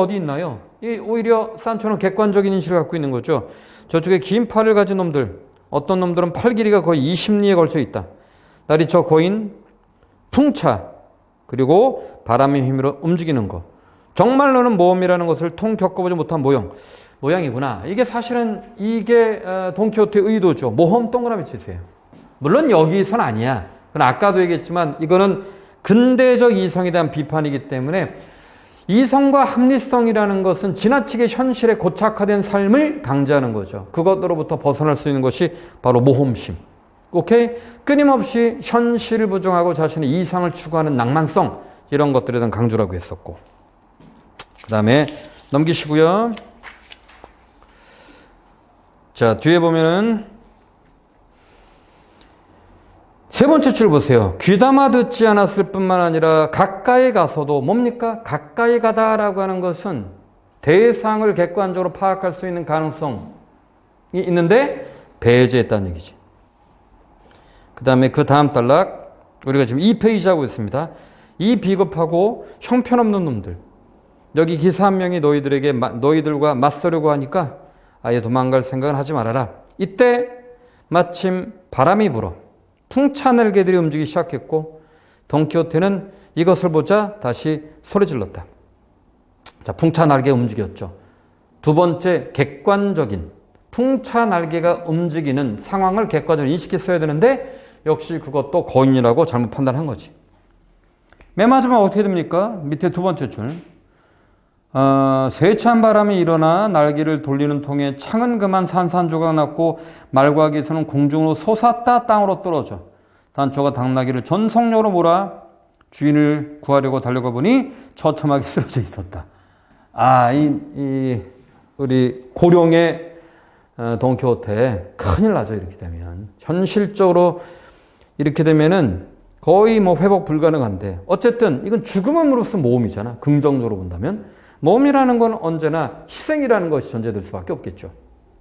어디 있나요? 이 오히려 산초는 객관적인 인식을 갖고 있는 거죠. 저쪽에 긴 팔을 가진 놈들, 어떤 놈들은 팔 길이가 거의 20리에 걸쳐 있다. 날이 저 거인, 풍차, 그리고 바람의 힘으로 움직이는 것. 정말로는 모험이라는 것을 통 겪어보지 못한 모양이구나. 이게 사실은 이게 돈키호테의 의도죠. 모험 동그라미 치세요. 물론 여기선 아니야. 그건 아까도 얘기했지만 이거는 근대적 이성에 대한 비판이기 때문에 이성과 합리성이라는 것은 지나치게 현실에 고착화된 삶을 강조하는 거죠. 그것으로부터 벗어날 수 있는 것이 바로 모험심. 오케이? 끊임없이 현실을 부정하고 자신의 이상을 추구하는 낭만성, 이런 것들에 대한 강조라고 했었고. 그 다음에 넘기시고요. 자, 뒤에 보면은 세 번째 줄 보세요. 귀담아 듣지 않았을 뿐만 아니라 가까이 가서도 뭡니까? 가까이 가다라고 하는 것은 대상을 객관적으로 파악할 수 있는 가능성이 있는데 배제했다는 얘기지. 그 다음에 그 다음 단락, 우리가 지금 2페이지 하고 있습니다. 이 비겁하고 형편없는 놈들. 여기 기사 한 명이 너희들과 맞서려고 하니까 아예 도망갈 생각은 하지 말아라. 이때 마침 바람이 불어 풍차 날개들이 움직이기 시작했고 돈키호테는 이것을 보자 다시 소리 질렀다. 자, 풍차 날개 움직였죠. 두 번째, 객관적인 풍차 날개가 움직이는 상황을 객관적으로 인식했어야 되는데 역시 그것도 거인이라고 잘못 판단한 거지. 맨 마지막 어떻게 됩니까? 밑에 두 번째 줄. 세찬 바람이 일어나 날개를 돌리는 통에 창은 그만 산산조각 났고 말과 기수는 공중으로 솟았다 땅으로 떨어져 단초가 당나귀를 전속력으로 몰아 주인을 구하려고 달려가 보니 처참하게 쓰러져 있었다. 우리 고령의 돈키호테 큰일 나죠. 이렇게 되면 현실적으로 이렇게 되면은 거의 회복 불가능한데 어쨌든 이건 죽음으로써 모험이잖아. 긍정적으로 본다면. 모험이라는 건 언제나 희생이라는 것이 전제될 수밖에 없겠죠.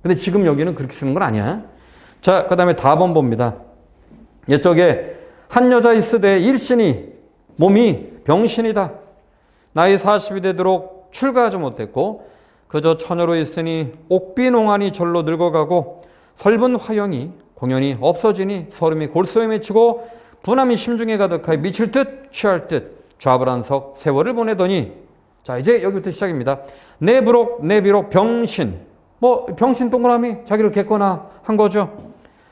근데 지금 여기는 그렇게 쓰는 건 아니야. 자, 그 다음에 다번 봅니다. 이쪽에 한 여자 있으되 일신이 몸이 병신이다. 나이 40이 되도록 출가하지 못했고 그저 처녀로 있으니 옥비농안이 절로 늙어가고 설분 화형이 공연히 없어지니 서름이 골소에 맺히고 분함이 심중에 가득하여 미칠 듯 취할 듯 좌불안석 세월을 보내더니 자, 이제 여기부터 시작입니다. 내 비록 병신. 병신 동그라미 자기를 객관화한 거죠.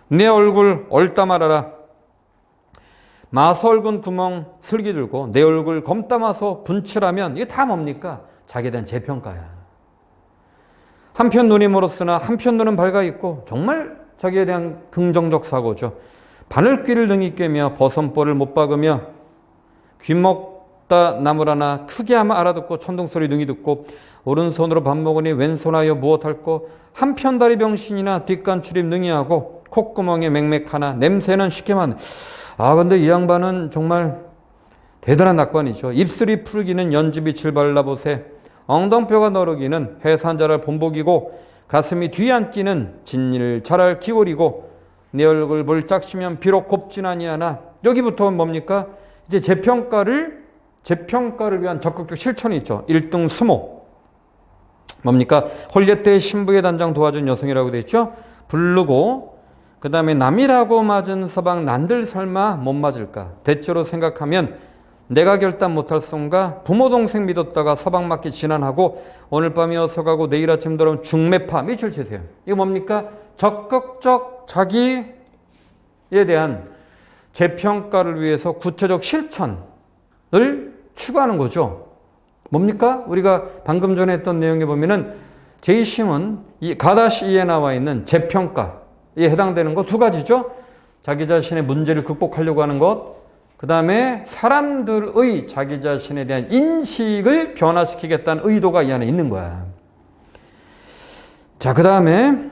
내 얼굴 얼따 말아라. 마설군 구멍 슬기 들고 내 얼굴 검담아서 분칠하면 이게 다 뭡니까? 자기에 대한 재평가야. 한편 눈이 멀었으나 한편 눈은 밝아 있고 정말 자기에 대한 긍정적 사고죠. 바늘귀를 능히 꿰며 버선벌을 못 박으며 귀먹 나물 하나 크게 하면 알아듣고 천둥소리 능히 듣고 오른손으로 밥 먹으니 왼손하여 무엇할 거 한편 다리 병신이나 뒷간 출입 능히 하고 콧구멍에 맹맥 하나 냄새는 쉽게만. 근데 이 양반은 정말 대단한 낙관이죠. 입술이 풀기는 연지빛을 발라보세 엉덩뼈가 너르기는 해산자랄 본복이고 가슴이 뒤앉기는 진일 자랄 기골이고 내 얼굴 볼짝시면 비록 곱진 아니하나. 여기부터는 뭡니까? 이제 재평가를 위한 적극적 실천이 있죠. 1등 수모. 뭡니까? 홀례 신부의 단장 도와준 여성이라고 되어 있죠. 부르고 그 다음에 남이라고 맞은 서방 난들 설마 못 맞을까? 대체로 생각하면 내가 결단 못할 son가 부모 동생 믿었다가 서방 맞기 지난하고 오늘 밤이 어서 가고 내일 아침 돌아오면 중매파 밑줄 치세요. 이거 뭡니까? 적극적 자기에 대한 재평가를 위해서 구체적 실천을 추구하는 거죠. 뭡니까? 우리가 방금 전에 했던 내용에 보면은 제이심은 이 가다시에 나와 있는 재평가에 해당되는 것 두 가지죠. 자기 자신의 문제를 극복하려고 하는 것, 그 다음에 사람들의 자기 자신에 대한 인식을 변화시키겠다는 의도가 이 안에 있는 거야. 자, 그 다음에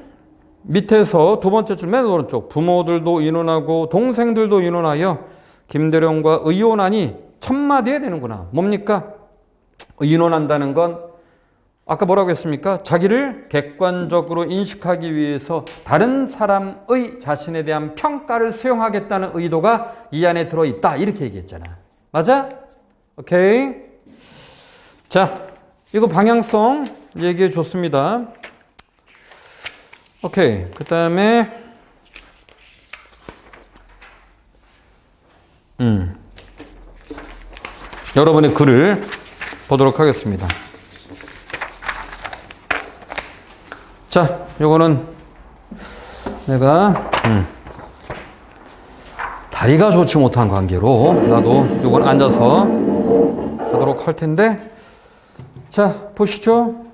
밑에서 두 번째 줄 맨 오른쪽 부모들도 인원하고 동생들도 인원하여 김대령과 의논하니 첫마디에 되는구나. 뭡니까? 의논한다는 건 아까 뭐라고 했습니까? 자기를 객관적으로 인식하기 위해서 다른 사람의 자신에 대한 평가를 수용하겠다는 의도가 이 안에 들어있다. 이렇게 얘기했잖아. 맞아? 오케이. 자, 이거 방향성 얘기해 줬습니다. 오케이. 그 다음에, 여러분의 글을 보도록 하겠습니다. 자, 요거는 내가, 다리가 좋지 못한 관계로 나도 요건 앉아서 하도록 할 텐데, 자, 보시죠.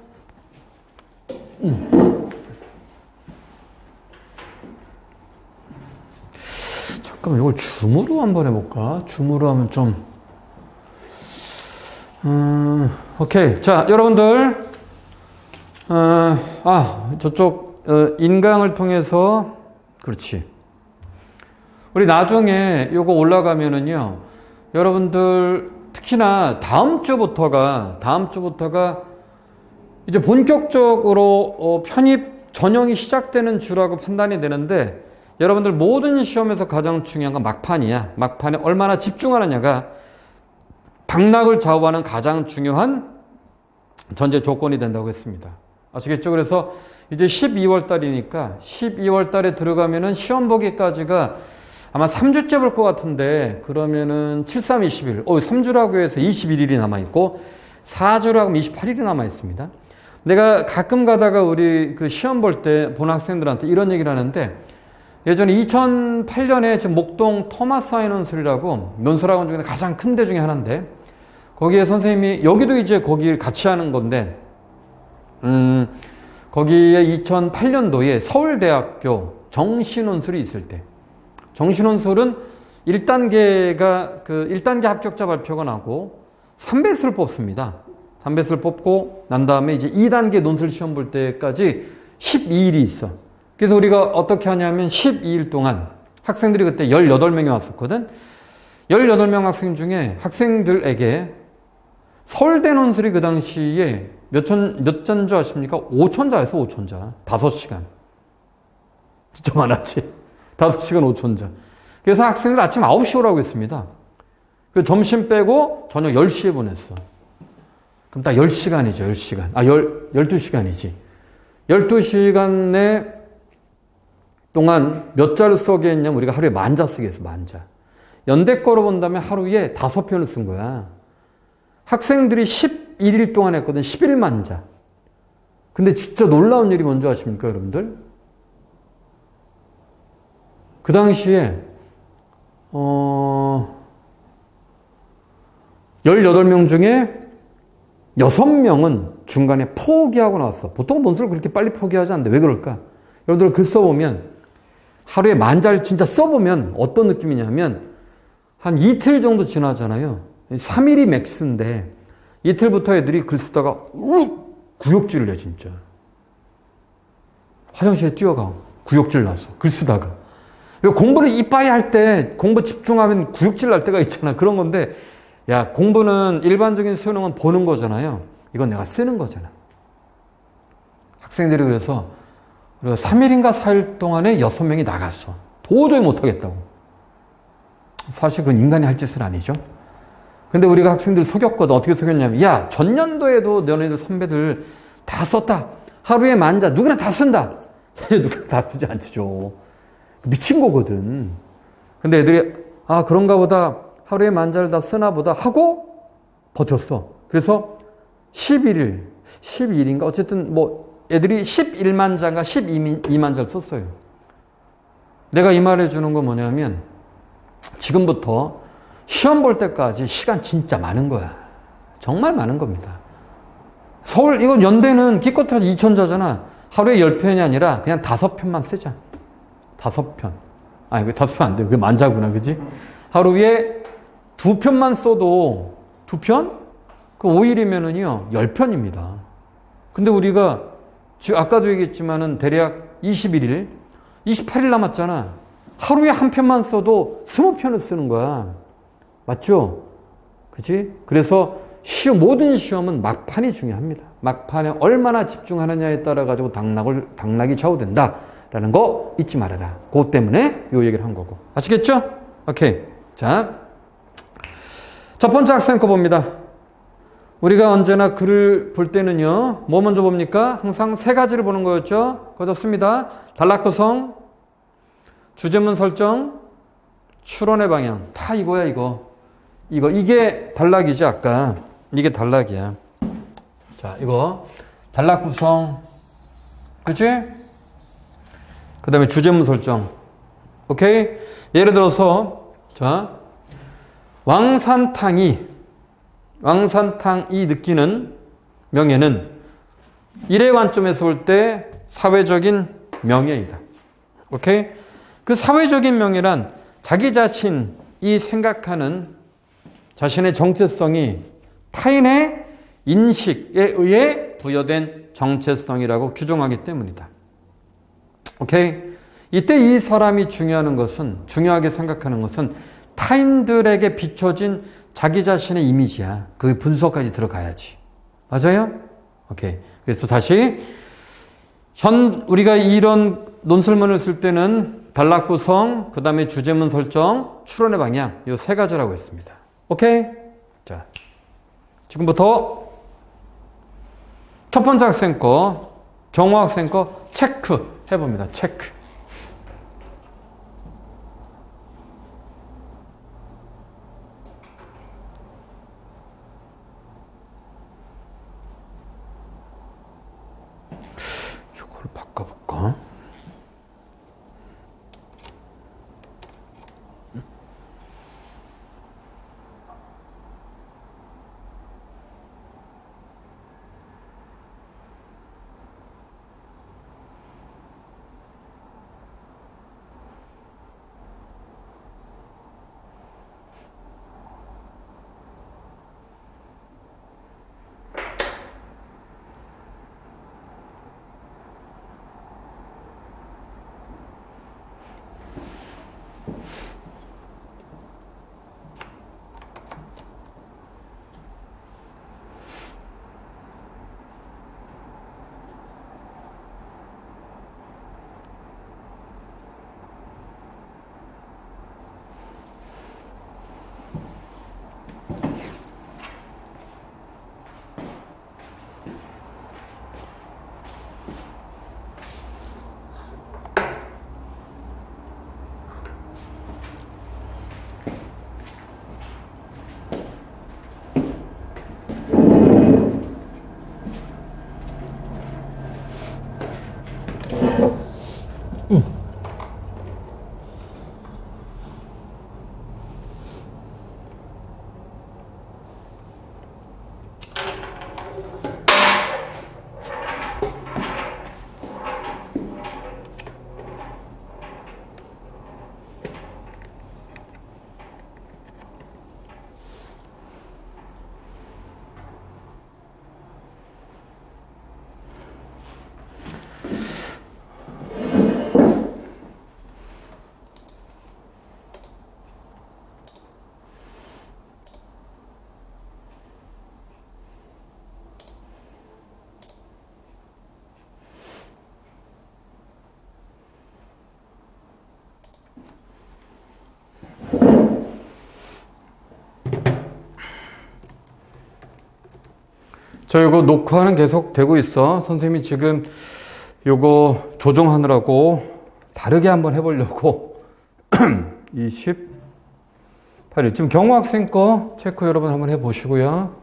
잠깐만, 이걸 줌으로 한번 해볼까? 줌으로 하면 좀, 오케이. 자, 여러분들, 저쪽, 인강을 통해서, 그렇지. 우리 나중에 요거 올라가면은요, 여러분들, 특히나 다음 주부터가 이제 본격적으로 편입 전형이 시작되는 주라고 판단이 되는데, 여러분들 모든 시험에서 가장 중요한 건 막판이야. 막판에 얼마나 집중하느냐가 당락을 좌우하는 가장 중요한 전제 조건이 된다고 했습니다. 아시겠죠? 그래서 이제 12월 달이니까 12월 달에 들어가면은 시험 보기까지가 아마 3주째 볼 것 같은데, 그러면은 7, 3, 20일. 3주라고 해서 21일이 남아있고, 4주라고 하면 28일이 남아있습니다. 내가 가끔 가다가 우리 그 시험 볼 때 본 학생들한테 이런 얘기를 하는데, 예전에 2008년에 지금 목동 토마스 하이논술이라고 논술학원 중에 가장 큰 데 중에 하나인데, 거기에 선생님이, 여기도 이제 거기를 같이 하는 건데, 거기에 2008년도에 서울대학교 정시논술이 있을 때, 정시논술은 1단계가 1단계 합격자 발표가 나고 3배수를 뽑습니다. 3배수를 뽑고 난 다음에 이제 2단계 논술 시험 볼 때까지 12일이 있어. 그래서 우리가 어떻게 하냐면 12일 동안 학생들이 그때 18명이 왔었거든. 18명 학생 중에 학생들에게 서울대 논술이 그 당시에 몇 전주 아십니까? 5천자였어, 5천자. 5시간. 진짜 많았지. 5시간 5천자. 그래서 학생들 아침 9시에 오라고 했습니다. 그 점심 빼고 저녁 10시에 보냈어. 그럼 딱 10시간이죠, 10시간. 12시간이지. 12시간 내 동안 몇 자를 쓰게 했냐면 우리가 하루에 10,000자 쓰게 했어, 10,000자. 연대 거로 본다면 하루에 5편을 쓴 거야. 학생들이 11일 동안 했거든, 11만 자. 근데 진짜 놀라운 일이 뭔지 아십니까, 여러분들? 그 당시에 18명 중에 6명은 중간에 포기하고 나왔어. 보통 논술을 그렇게 빨리 포기하지 않는데 왜 그럴까? 여러분들 글 써보면 하루에 10,000자를 진짜 써보면 어떤 느낌이냐면 한 이틀 정도 지나잖아요. 3일이 맥스인데 이틀부터 애들이 글 쓰다가 구역질을 해, 진짜. 화장실에 뛰어가 구역질 나서 글 쓰다가. 공부를 이빠이 할 때 공부 집중하면 구역질 날 때가 있잖아. 그런 건데, 야, 공부는 일반적인 수능은 보는 거잖아요. 이건 내가 쓰는 거잖아. 학생들이 그래서 3일인가 4일 동안에 6명이 나갔어. 도저히 못하겠다고. 사실 그건 인간이 할 짓은 아니죠. 근데 우리가 학생들 속였거든. 어떻게 속였냐면, 야, 전년도에도 너네들 선배들 다 썼다. 하루에 10,000자 누구나 다 쓴다. 누구나 다 쓰지 않죠. 미친 거거든. 근데 애들이 그런가 보다, 하루에 10,000자를 다 쓰나 보다 하고 버텼어. 그래서 12일인가 어쨌든 뭐 애들이 11만 자인가 12만 자를 썼어요. 내가 이 말 해주는 건 뭐냐면 지금부터 시험 볼 때까지 시간 진짜 많은 거야. 정말 많은 겁니다. 이건 연대는 기껏해서 2,000자잖아. 하루에 10편이 아니라 그냥 5편만 쓰자. 5편. 왜 5편 안 돼. 그게 10,000자구나. 그지? 하루에 2편만 써도 2편? 그 5일이면은요, 10편입니다. 근데 우리가, 아까도 얘기했지만은 대략 21일, 28일 남았잖아. 하루에 한 편만 써도 20편을 쓰는 거야. 맞죠? 그지? 그래서 모든 시험은 막판이 중요합니다. 막판에 얼마나 집중하느냐에 따라 가지고 당락이 좌우된다. 라는 거 잊지 말아라. 그것 때문에 요 얘기를 한 거고. 아시겠죠? 오케이. 자, 첫 번째 학생 거 봅니다. 우리가 언제나 글을 볼 때는요, 뭐 먼저 봅니까? 항상 세 가지를 보는 거였죠. 그렇습니다. 단락 구성, 주제문 설정, 추론의 방향. 다 이거야, 이거. 이게 단락이지, 아까. 이게 단락이야. 자, 이거. 단락 구성. 그치? 그 다음에 주제문 설정. 오케이? 예를 들어서, 자, 왕산탕이 느끼는 명예는 일의 관점에서 볼 때 사회적인 명예이다. 오케이? 그 사회적인 명예란 자기 자신이 생각하는 자신의 정체성이 타인의 인식에 의해 부여된 정체성이라고 규정하기 때문이다. 오케이? 이때 이 사람이 중요하게 생각하는 것은 타인들에게 비춰진 자기 자신의 이미지야. 그 분석까지 들어가야지. 맞아요? 오케이. 그래서 다시 우리가 이런 논설문을 쓸 때는 단락 구성, 그 다음에 주제문 설정, 추론의 방향 이 세 가지라고 했습니다. 오케이? 자, 지금부터 첫 번째 학생 거, 경호 학생 거 체크 해봅니다. 체크. 이거를 바꿔볼까? 저 이거 녹화는 계속 되고 있어. 선생님이 지금 요거 조정하느라고 다르게 한번 해보려고 28일 지금 경호 학생 거 체크 여러분 한번 해보시고요.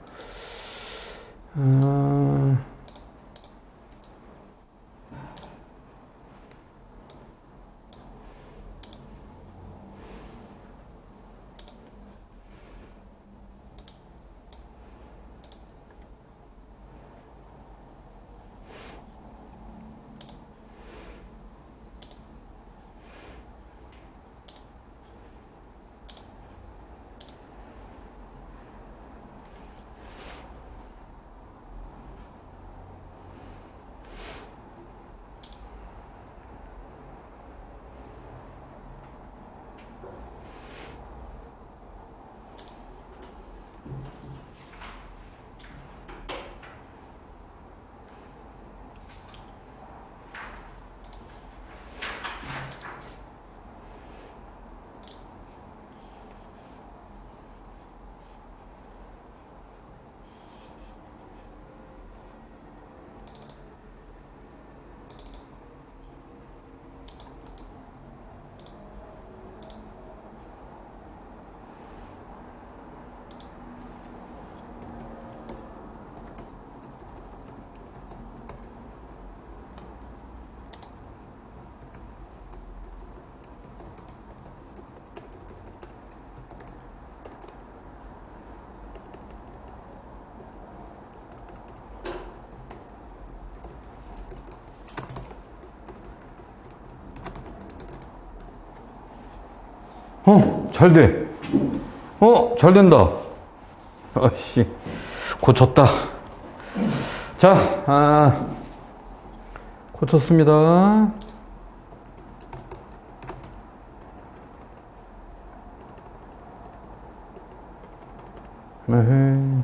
잘 돼. 잘 된다. 아씨, 고쳤다. 자, 고쳤습니다. 네.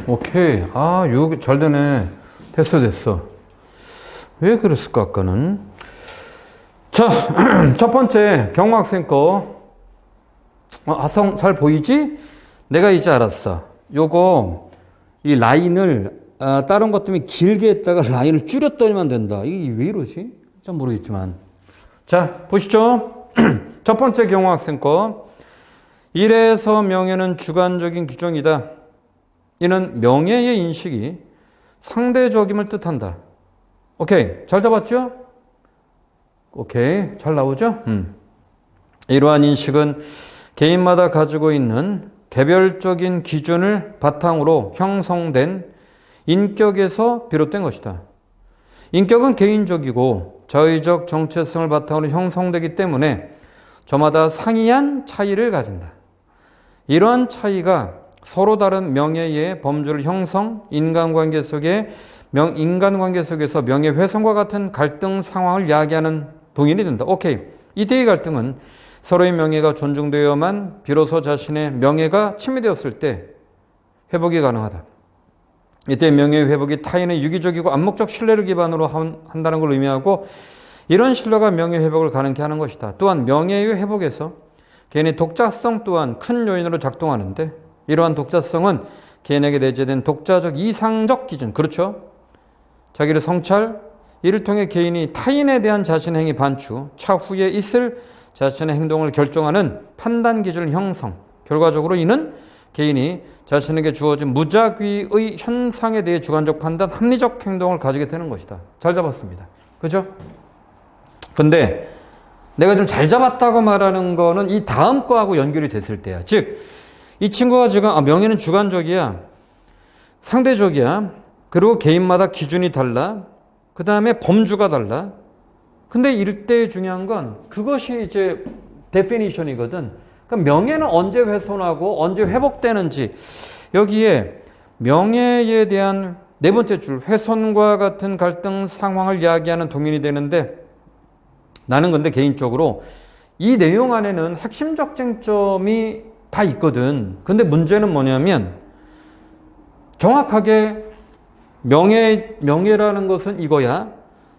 오케이. 이거 잘 되네. 됐어. 왜 그랬을까, 아까는? 자, 첫 번째, 경호학생 거. 아성 잘 보이지? 내가 이제 알았어. 요거, 이 라인을, 다른 것 때문에 길게 했다가 라인을 줄였더니만 된다. 이게 왜 이러지? 잘 모르겠지만. 자, 보시죠. 첫 번째 경호학생 거. 이래서 명예는 주관적인 규정이다. 이는 명예의 인식이 상대적임을 뜻한다. 오케이. 잘 잡았죠? 오케이. 잘 나오죠? 이러한 인식은 개인마다 가지고 있는 개별적인 기준을 바탕으로 형성된 인격에서 비롯된 것이다. 인격은 개인적이고 자의적 정체성을 바탕으로 형성되기 때문에 저마다 상이한 차이를 가진다. 이러한 차이가 서로 다른 명예의 범주를 형성, 인간관계 속에서 명예훼손과 같은 갈등 상황을 야기하는 동인이 된다. 오케이. 이때의 갈등은 서로의 명예가 존중되어야만 비로소 자신의 명예가 침해되었을 때 회복이 가능하다. 이때 명예 회복이 타인의 유기적이고 암묵적 신뢰를 기반으로 한다는 걸 의미하고 이런 신뢰가 명예 회복을 가능케 하는 것이다. 또한 명예의 회복에서 개인의 독자성 또한 큰 요인으로 작동하는데 이러한 독자성은 개인에게 내재된 독자적 이상적 기준, 그렇죠? 자기를 성찰, 이를 통해 개인이 타인에 대한 자신의 행위 반추, 차후에 있을 자신의 행동을 결정하는 판단 기준을 형성, 결과적으로 이는 개인이 자신에게 주어진 무작위의 현상에 대해 주관적 판단, 합리적 행동을 가지게 되는 것이다. 잘 잡았습니다. 그죠? 근데 내가 지금 잘 잡았다고 말하는 거는 이 다음 거하고 연결이 됐을 때야. 즉, 이 친구가 지금 명예는 주관적이야. 상대적이야. 그리고 개인마다 기준이 달라. 그 다음에 범주가 달라. 근데 이럴 때 중요한 건 그것이 이제 데피니션이거든. 그러니까 명예는 언제 훼손하고 언제 회복되는지 여기에 명예에 대한 네 번째 줄 훼손과 같은 갈등 상황을 이야기하는 동인이 되는데 나는 근데 개인적으로 이 내용 안에는 핵심적 쟁점이 다 있거든. 근데 문제는 뭐냐면 정확하게 명예라는 것은 이거야.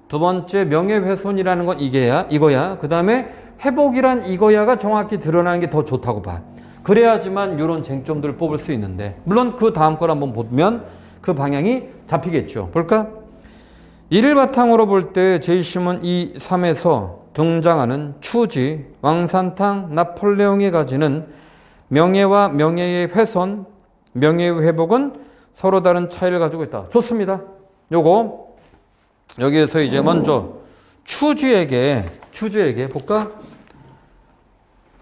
두 번째 명예훼손이라는 건 이거야. 그 다음에 회복이란 이거야가 정확히 드러나는 게 더 좋다고 봐. 그래야지만 이런 쟁점들을 뽑을 수 있는데 물론 그 다음 걸 한번 보면 그 방향이 잡히겠죠. 볼까? 이를 바탕으로 볼 때 제이심은 이 3에서 등장하는 추지, 왕산탕, 나폴레옹이 가지는 명예와 명예의 훼손, 명예의 회복은 서로 다른 차이를 가지고 있다. 좋습니다. 요거 여기에서 이제 먼저 추지에게 볼까?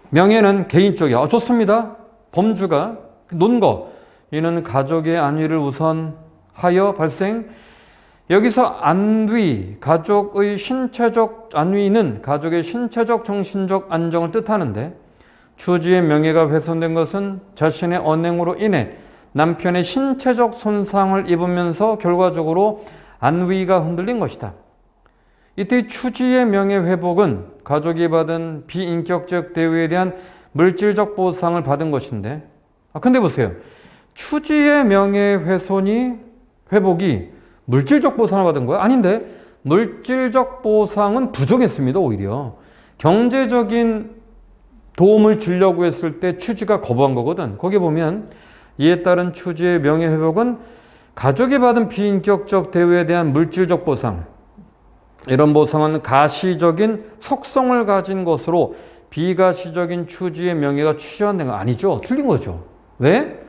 명예는 개인적이야. 좋습니다. 범주가 논 거. 이는 가족의 안위를 우선하여 발생. 여기서 안위, 가족의 신체적 안위는 가족의 신체적 정신적 안정을 뜻하는데 추지의 명예가 훼손된 것은 자신의 언행으로 인해 남편의 신체적 손상을 입으면서 결과적으로 안위가 흔들린 것이다. 이때 추지의 명예 회복은 가족이 받은 비인격적 대우에 대한 물질적 보상을 받은 것인데 근데 보세요. 추지의 명예 회복이 물질적 보상을 받은 거야? 아닌데 물질적 보상은 부족했습니다. 오히려 경제적인 도움을 주려고 했을 때 추지가 거부한 거거든. 거기 보면 이에 따른 추지의 명예회복은 가족이 받은 비인격적 대우에 대한 물질적 보상, 이런 보상은 가시적인 속성을 가진 것으로 비가시적인 추지의 명예가 취재된 건 아니죠. 틀린 거죠. 왜?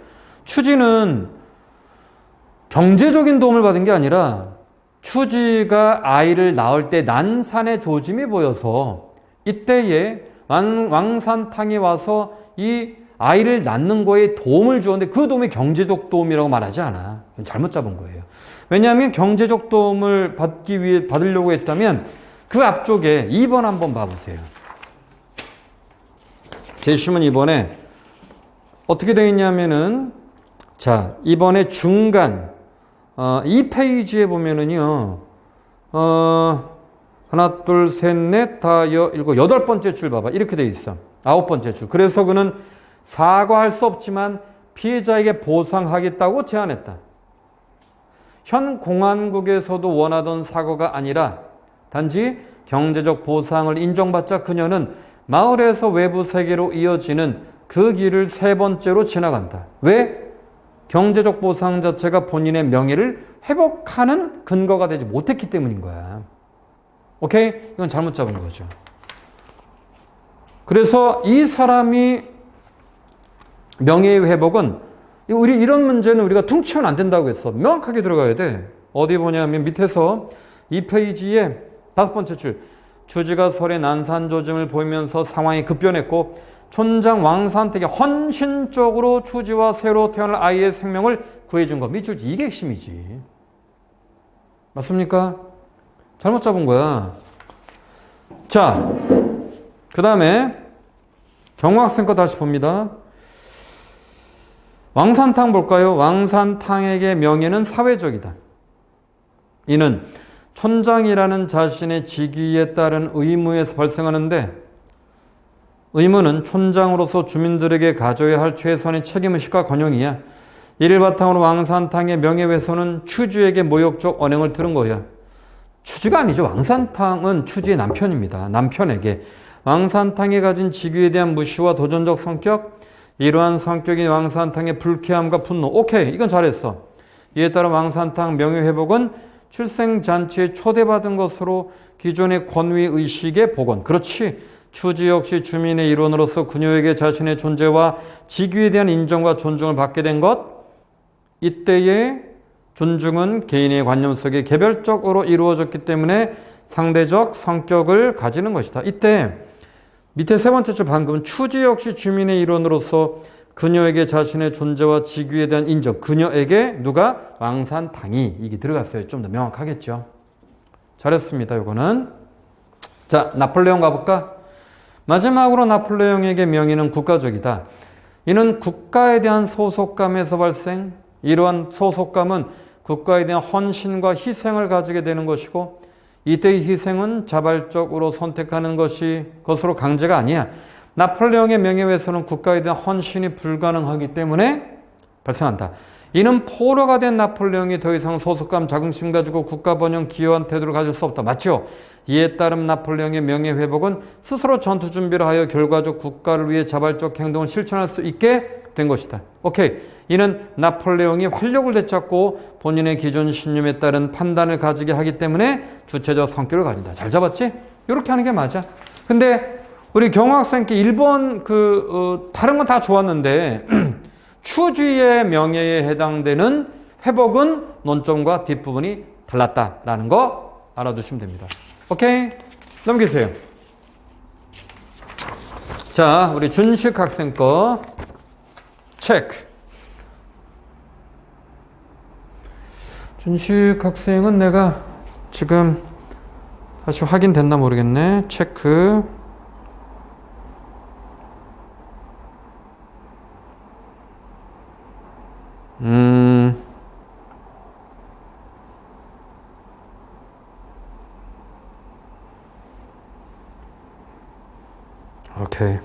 추지는 경제적인 도움을 받은 게 아니라 추지가 아이를 낳을 때 난산의 조짐이 보여서 이때에 왕산탕에 와서 이 아이를 낳는 거에 도움을 주었는데 그 도움이 경제적 도움이라고 말하지 않아. 잘못 잡은 거예요. 왜냐하면 경제적 도움을 받으려고 했다면 그 앞쪽에 2번 한번 봐보세요. 제시문 2번에 어떻게 되어 있냐면은 자, 이번에 중간 2페이지에 보면은요. 하나, 둘, 셋, 넷, 다, 일곱, 8번째 줄 봐봐. 이렇게 돼 있어. 9번째 줄. 그래서 그는 사과할 수 없지만 피해자에게 보상하겠다고 제안했다. 현 공안국에서도 원하던 사과가 아니라 단지 경제적 보상을 인정받자 그녀는 마을에서 외부 세계로 이어지는 그 길을 3번째로 지나간다. 왜? 경제적 보상 자체가 본인의 명예를 회복하는 근거가 되지 못했기 때문인 거야. 오케이? 이건 잘못 잡은 거죠. 그래서 이 사람이 명예의 회복은 우리 이런 문제는 우리가 퉁치면 안 된다고 했어. 명확하게 들어가야 돼. 어디 보냐면 밑에서 2페이지에 5번째 줄. 추지가 설의 난산조짐을 보이면서 상황이 급변했고 촌장 왕산택에 헌신적으로 추지와 새로 태어날 아이의 생명을 구해준 것. 밑줄 이게 핵심이지. 맞습니까? 잘못 잡은 거야. 자, 그 다음에 경호학생 거 다시 봅니다. 왕산탕 볼까요? 왕산탕에게 명예는 사회적이다. 이는 촌장이라는 자신의 직위에 따른 의무에서 발생하는데 의무는 촌장으로서 주민들에게 가져야 할 최선의 책임의식과 권용이야. 이를 바탕으로 왕산탕의 명예훼손은 추주에게 모욕적 언행을 들은 거야. 추주가 아니죠. 왕산탕은 추주의 남편입니다. 남편에게 왕산탕이 가진 직위에 대한 무시와 도전적 성격, 이러한 성격이 왕산탕의 불쾌함과 분노. 오케이, 이건 잘했어. 이에 따라 왕산탕 명예회복은 출생잔치에 초대받은 것으로 기존의 권위의식의 복원. 그렇지. 추지 역시 주민의 일원으로서 그녀에게 자신의 존재와 직위에 대한 인정과 존중을 받게 된 것. 이때의 존중은 개인의 관념 속에 개별적으로 이루어졌기 때문에 상대적 성격을 가지는 것이다. 이때 밑에 3번째 줄 방금 추지 역시 주민의 일원으로서 그녀에게 자신의 존재와 직위에 대한 인정. 그녀에게 누가? 왕산탕이. 이게 들어갔어요. 좀 더 명확하겠죠. 잘했습니다. 이거는. 자, 나폴레옹 가볼까? 마지막으로 나폴레옹에게 명예는 국가적이다. 이는 국가에 대한 소속감에서 발생. 이러한 소속감은 국가에 대한 헌신과 희생을 가지게 되는 것이고 이때의 희생은 자발적으로 선택하는 것으로 강제가 아니야. 나폴레옹의 명예훼손은 국가에 대한 헌신이 불가능하기 때문에 발생한다. 이는 포로가 된 나폴레옹이 더 이상 소속감, 자긍심 가지고 국가 번영 기여한 태도를 가질 수 없다. 맞죠? 이에 따른 나폴레옹의 명예회복은 스스로 전투 준비를 하여 결과적 국가를 위해 자발적 행동을 실천할 수 있게 된 것이다. 오케이. 이는 나폴레옹이 활력을 되찾고 본인의 기존 신념에 따른 판단을 가지게 하기 때문에 주체적 성격을 가진다. 잘 잡았지? 이렇게 하는 게 맞아. 근데 우리 경호학생께 1번 다른 건 다 좋았는데 추주의 명예에 해당되는 회복은 논점과 뒷부분이 달랐다라는 거 알아두시면 됩니다. 오케이? 넘기세요. 자, 우리 준식 학생 거 체크. 준식 학생은 내가 지금 다시 확인됐나 모르겠네. 체크. 오케이.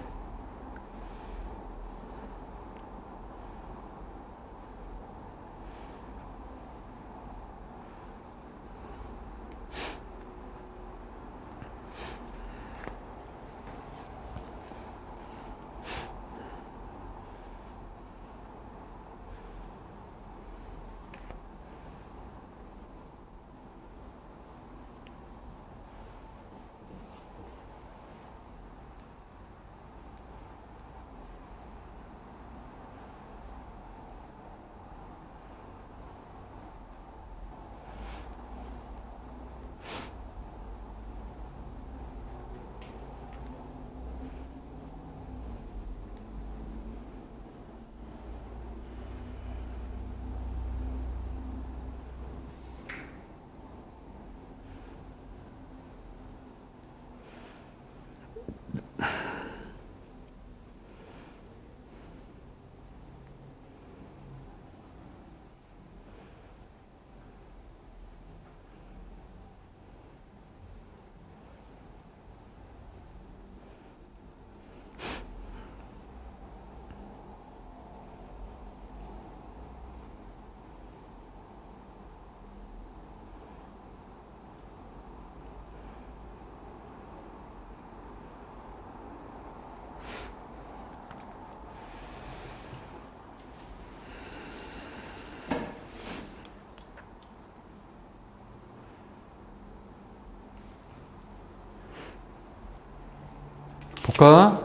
볼까?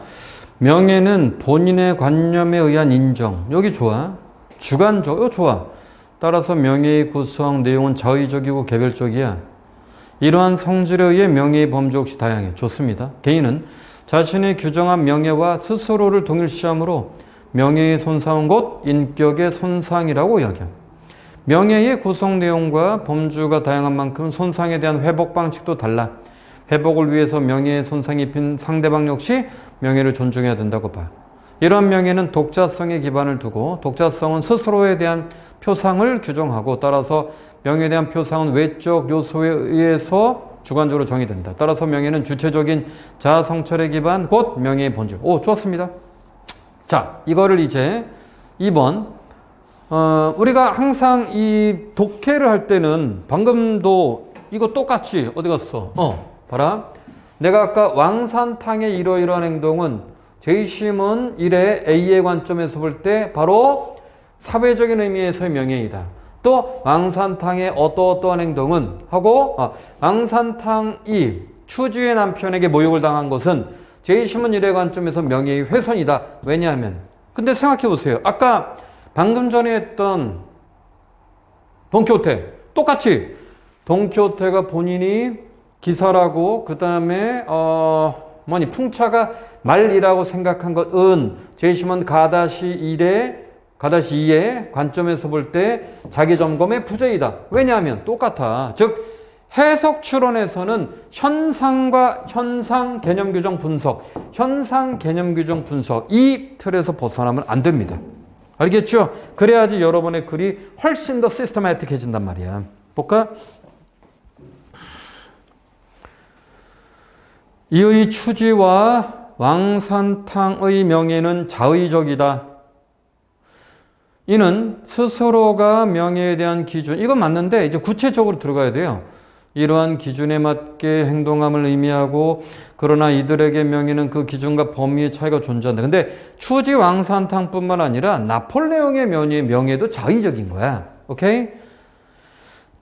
명예는 본인의 관념에 의한 인정. 여기 좋아. 주관적. 이거 좋아. 따라서 명예의 구성 내용은 자의적이고 개별적이야. 이러한 성질에 의해 명예의 범주 역시 다양해. 좋습니다. 개인은 자신의 규정한 명예와 스스로를 동일시하므로 명예의 손상은 곧 인격의 손상이라고 이야기합니다. 명예의 구성 내용과 범주가 다양한 만큼 손상에 대한 회복 방식도 달라. 회복을 위해서 명예의 손상이 입힌 상대방 역시 명예를 존중해야 된다고 봐. 이러한 명예는 독자성에 기반을 두고 독자성은 스스로에 대한 표상을 규정하고 따라서 명예에 대한 표상은 외적 요소에 의해서 주관적으로 정의된다. 따라서 명예는 주체적인 자아 성찰의 기반 곧 명예의 본질. 오, 좋았습니다. 자, 이거를 이제 2번 우리가 항상 이 독해를 할 때는 방금도 이거 똑같이 어디 갔어? 봐라. 내가 아까 왕산탕의 이러이러한 행동은 제이심은 1의 A의 관점에서 볼 때 바로 사회적인 의미에서의 명예이다. 또 왕산탕의 어떠어떠한 행동은 하고 왕산탕이 추주의 남편에게 모욕을 당한 것은 제이심은 1의 관점에서 명예의 훼손이다. 왜냐하면 근데 생각해 보세요. 아까 방금 전에 했던 돈키호테 똑같이 돈키호테가 본인이 기사라고 그 다음에 풍차가 말이라고 생각한 것은 제이심은 가다시2의 관점에서 볼 때 자기 점검의 부재이다. 왜냐하면 똑같아. 즉 해석 추론에서는 현상과 현상 개념 규정 분석, 현상 개념 규정 분석 이 틀에서 벗어나면 안 됩니다. 알겠죠? 그래야지 여러분의 글이 훨씬 더 시스테마틱해진단 말이야. 볼까? 이의 추지와 왕산탕의 명예는 자의적이다. 이는 스스로가 명예에 대한 기준, 이건 맞는데 이제 구체적으로 들어가야 돼요. 이러한 기준에 맞게 행동함을 의미하고 그러나 이들에게 명예는 그 기준과 범위의 차이가 존재한다. 근데 추지 왕산탕뿐만 아니라 나폴레옹의 명예도 자의적인 거야. 오케이?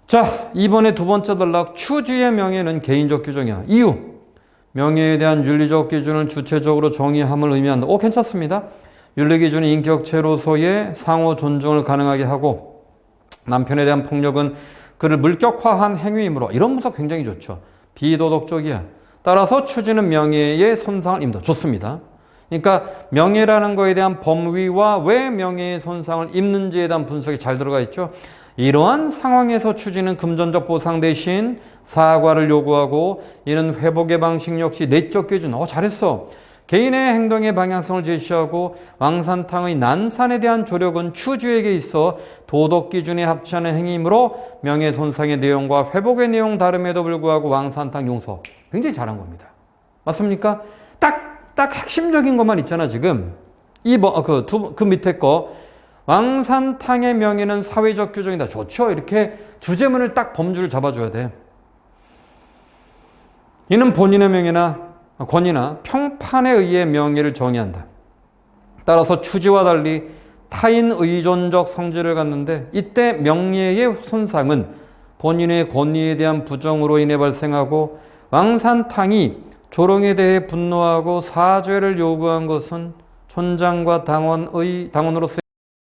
자, 이번에 두 번째 단락 추지의 명예는 개인적 규정이야. 이유. 명예에 대한 윤리적 기준을 주체적으로 정의함을 의미한다. 괜찮습니다. 윤리 기준이 인격체로서의 상호 존중을 가능하게 하고 남편에 대한 폭력은 그를 물격화한 행위이므로 이런 분석 굉장히 좋죠. 비도덕적이야. 따라서 추지는 명예의 손상을 입는다. 좋습니다. 그러니까 명예라는 거에 대한 범위와 왜 명예의 손상을 입는지에 대한 분석이 잘 들어가 있죠. 이러한 상황에서 추지는 금전적 보상 대신 사과를 요구하고 이는 회복의 방식 역시 내적 기준. 잘했어. 개인의 행동의 방향성을 제시하고 왕산탕의 난산에 대한 조력은 추주에게 있어 도덕 기준에 합치하는 행위이므로 명예손상의 내용과 회복의 내용 다름에도 불구하고 왕산탕 용서. 굉장히 잘한 겁니다. 맞습니까? 딱 핵심적인 것만 있잖아, 지금. 2번, 그 밑에 거. 왕산탕의 명예는 사회적 규정이다. 좋죠? 이렇게 주제문을 딱 범주를 잡아줘야 돼. 이는 본인의 명예나 권위나 평판에 의해 명예를 정의한다. 따라서 추지와 달리 타인 의존적 성질을 갖는데 이때 명예의 손상은 본인의 권위에 대한 부정으로 인해 발생하고 왕산탕이 조롱에 대해 분노하고 사죄를 요구한 것은 촌장과 당원으로서